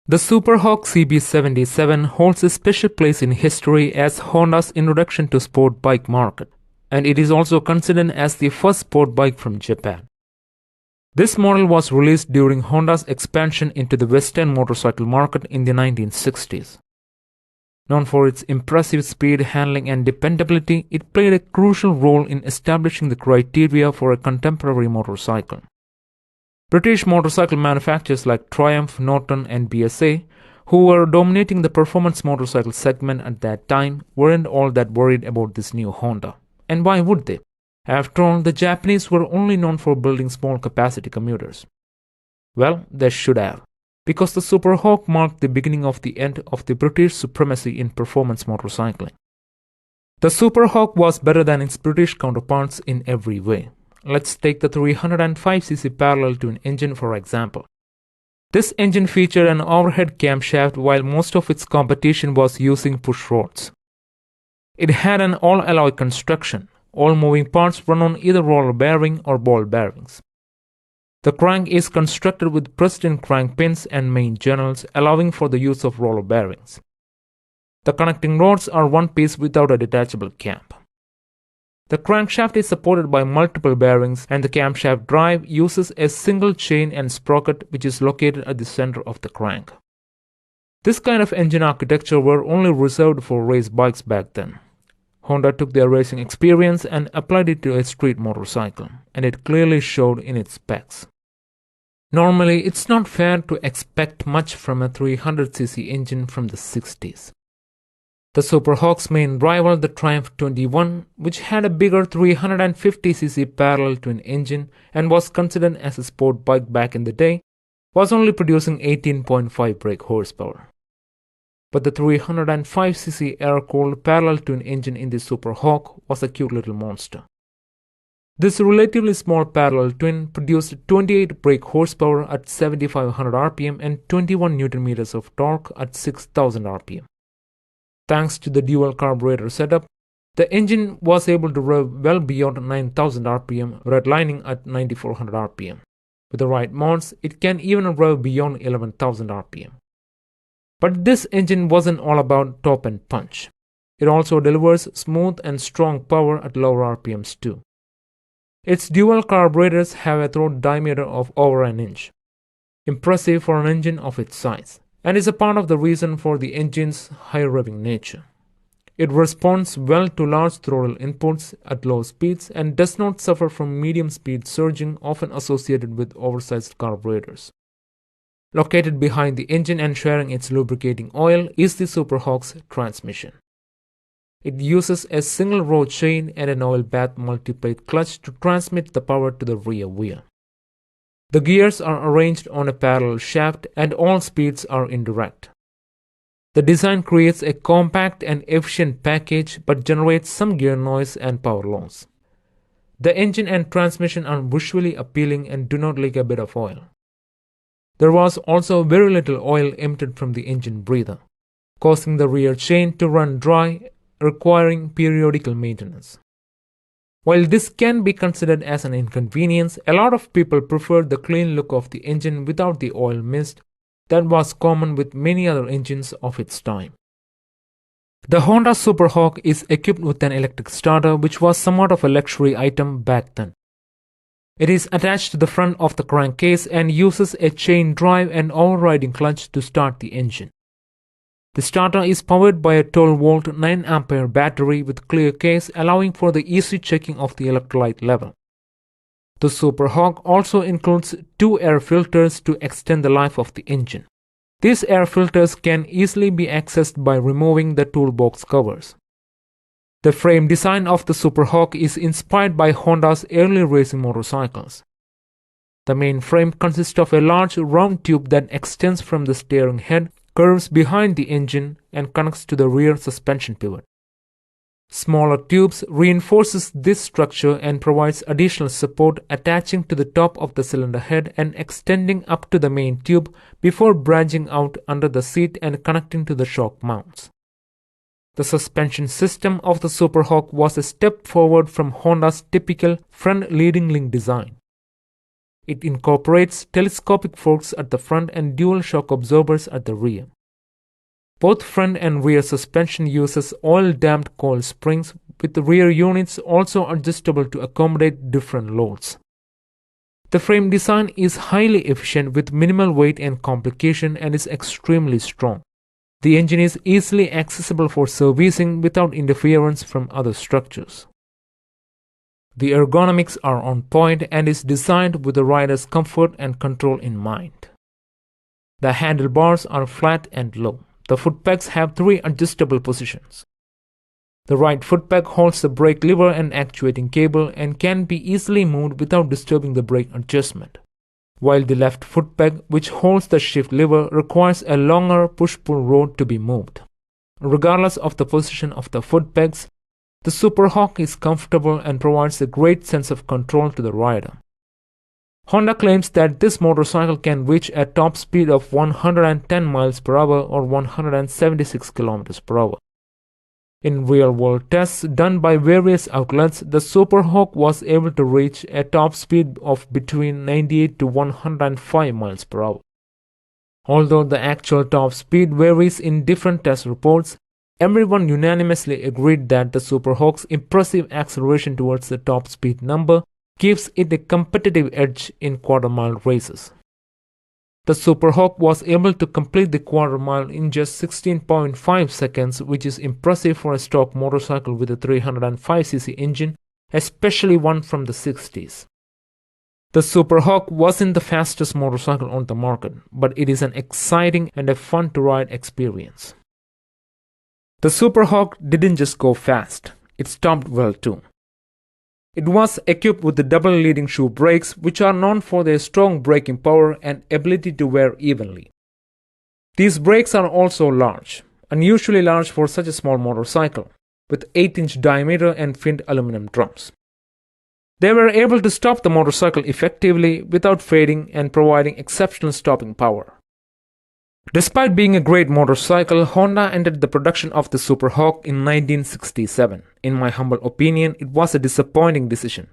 The Superhawk CB77 holds a special place in history as Honda's introduction to sport bike market, and it is also considered as the first sport bike from Japan. This model was released during Honda's expansion into the Western motorcycle market in the 1960s. Known for its impressive speed, handling, and dependability, it played a crucial role in establishing the criteria for a contemporary motorcycle. British motorcycle manufacturers like Triumph, Norton, and BSA, who were dominating the performance motorcycle segment at that time, weren't all that worried about this new Honda. And why would they? After all, the Japanese were only known for building small capacity commuters. Well, they should have, because the Superhawk marked the beginning of the end of the British supremacy in performance motorcycling. The Superhawk was better than its British counterparts in every way. Let's take the 305cc parallel twin engine for example. This engine featured an overhead camshaft while most of its competition was using push rods. It had an all-alloy construction. All moving parts run on either roller bearing or ball bearings. The crank is constructed with pressed-in crank pins and main journals, allowing for the use of roller bearings. The connecting rods are one piece without a detachable cam. The crankshaft is supported by multiple bearings, and the camshaft drive uses a single chain and sprocket which is located at the center of the crank. This kind of engine architecture were only reserved for race bikes back then. Honda took their racing experience and applied it to a street motorcycle, and it clearly showed in its specs. Normally, it's not fair to expect much from a 300cc engine from the 60s. The Superhawk's main rival, the Triumph 21, which had a bigger 350cc parallel twin engine and was considered as a sport bike back in the day, was only producing 18.5 brake horsepower. But the 305cc air-cooled parallel twin engine in the Superhawk was a cute little monster. This relatively small parallel twin produced 28 brake horsepower at 7500 rpm and 21 Nm of torque at 6000 rpm. Thanks to the dual carburetor setup, the engine was able to rev well beyond 9000 rpm, redlining at 9400 rpm. With the right mods, it can even rev beyond 11000 rpm. But this engine wasn't all about top-end punch. It also delivers smooth and strong power at lower RPMs too. Its dual carburetors have a throat diameter of over an inch. Impressive for an engine of its size, and is a part of the reason for the engine's high revving nature. It responds well to large throttle inputs at low speeds and does not suffer from medium speed surging often associated with oversized carburetors. Located behind the engine and sharing its lubricating oil is the Superhawk's transmission. It uses a single row chain and an oil bath multiplate clutch to transmit the power to the rear wheel. The gears are arranged on a parallel shaft and all speeds are indirect. The design creates a compact and efficient package but generates some gear noise and power loss. The engine and transmission are visually appealing and do not leak a bit of oil. There was also very little oil emitted from the engine breather, causing the rear chain to run dry, requiring periodical maintenance. While this can be considered as an inconvenience, a lot of people preferred the clean look of the engine without the oil mist that was common with many other engines of its time. The Honda Superhawk is equipped with an electric starter, which was somewhat of a luxury item back then. It is attached to the front of the crankcase and uses a chain drive and overriding clutch to start the engine. The starter is powered by a 12-volt 9A battery with clear case, allowing for the easy checking of the electrolyte level. The Superhawk also includes 2 air filters to extend the life of the engine. These air filters can easily be accessed by removing the toolbox covers. The frame design of the Superhawk is inspired by Honda's early racing motorcycles. The main frame consists of a large round tube that extends from the steering head, curves behind the engine, and connects to the rear suspension pivot. Smaller tubes reinforces this structure and provides additional support, attaching to the top of the cylinder head and extending up to the main tube before branching out under the seat and connecting to the shock mounts. The suspension system of the Superhawk was a step forward from Honda's typical front leading link design. It incorporates telescopic forks at the front and dual shock absorbers at the rear. Both front and rear suspension uses oil-damped coil springs, with the rear units also adjustable to accommodate different loads. The frame design is highly efficient with minimal weight and complication and is extremely strong. The engine is easily accessible for servicing without interference from other structures. The ergonomics are on point and is designed with the rider's comfort and control in mind. The handlebars are flat and low. The foot pegs have 3 adjustable positions. The right foot peg holds the brake lever and actuating cable and can be easily moved without disturbing the brake adjustment, while the left foot peg, which holds the shift lever, requires a longer push-pull rod to be moved. Regardless of the position of the foot pegs, the Superhawk is comfortable and provides a great sense of control to the rider. Honda claims that this motorcycle can reach a top speed of 110 miles per hour or 176 kilometers per hour. In real-world tests done by various outlets, the Superhawk was able to reach a top speed of between 98 to 105 miles per hour. Although the actual top speed varies in different test reports, everyone unanimously agreed that the Superhawk's impressive acceleration towards the top speed number gives it a competitive edge in quarter-mile races. The Superhawk was able to complete the quarter mile in just 16.5 seconds, which is impressive for a stock motorcycle with a 305cc engine, especially one from the 60s. The Superhawk wasn't the fastest motorcycle on the market, but it is an exciting and a fun-to-ride experience. The Superhawk didn't just go fast, it stopped well too. It was equipped with the double leading shoe brakes, which are known for their strong braking power and ability to wear evenly. These brakes are also large, unusually large for such a small motorcycle, with 8-inch diameter and finned aluminum drums. They were able to stop the motorcycle effectively without fading and providing exceptional stopping power. Despite being a great motorcycle, Honda ended the production of the Superhawk in 1967. In my humble opinion, it was a disappointing decision.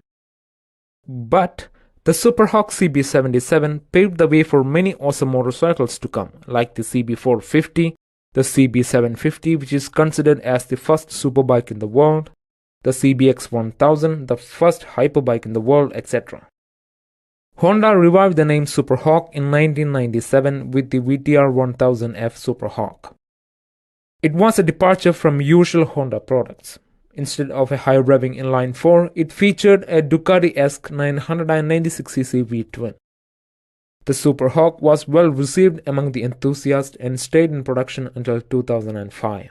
But the Superhawk CB77 paved the way for many awesome motorcycles to come, like the CB450, the CB750, which is considered as the first superbike in the world, the CBX1000, the first hyperbike in the world, etc. Honda revived the name Superhawk in 1997 with the VTR 1000F Superhawk. It was a departure from usual Honda products. Instead of a high-revving inline 4, it featured a Ducati-esque 996cc V-twin. The Superhawk was well received among the enthusiasts and stayed in production until 2005.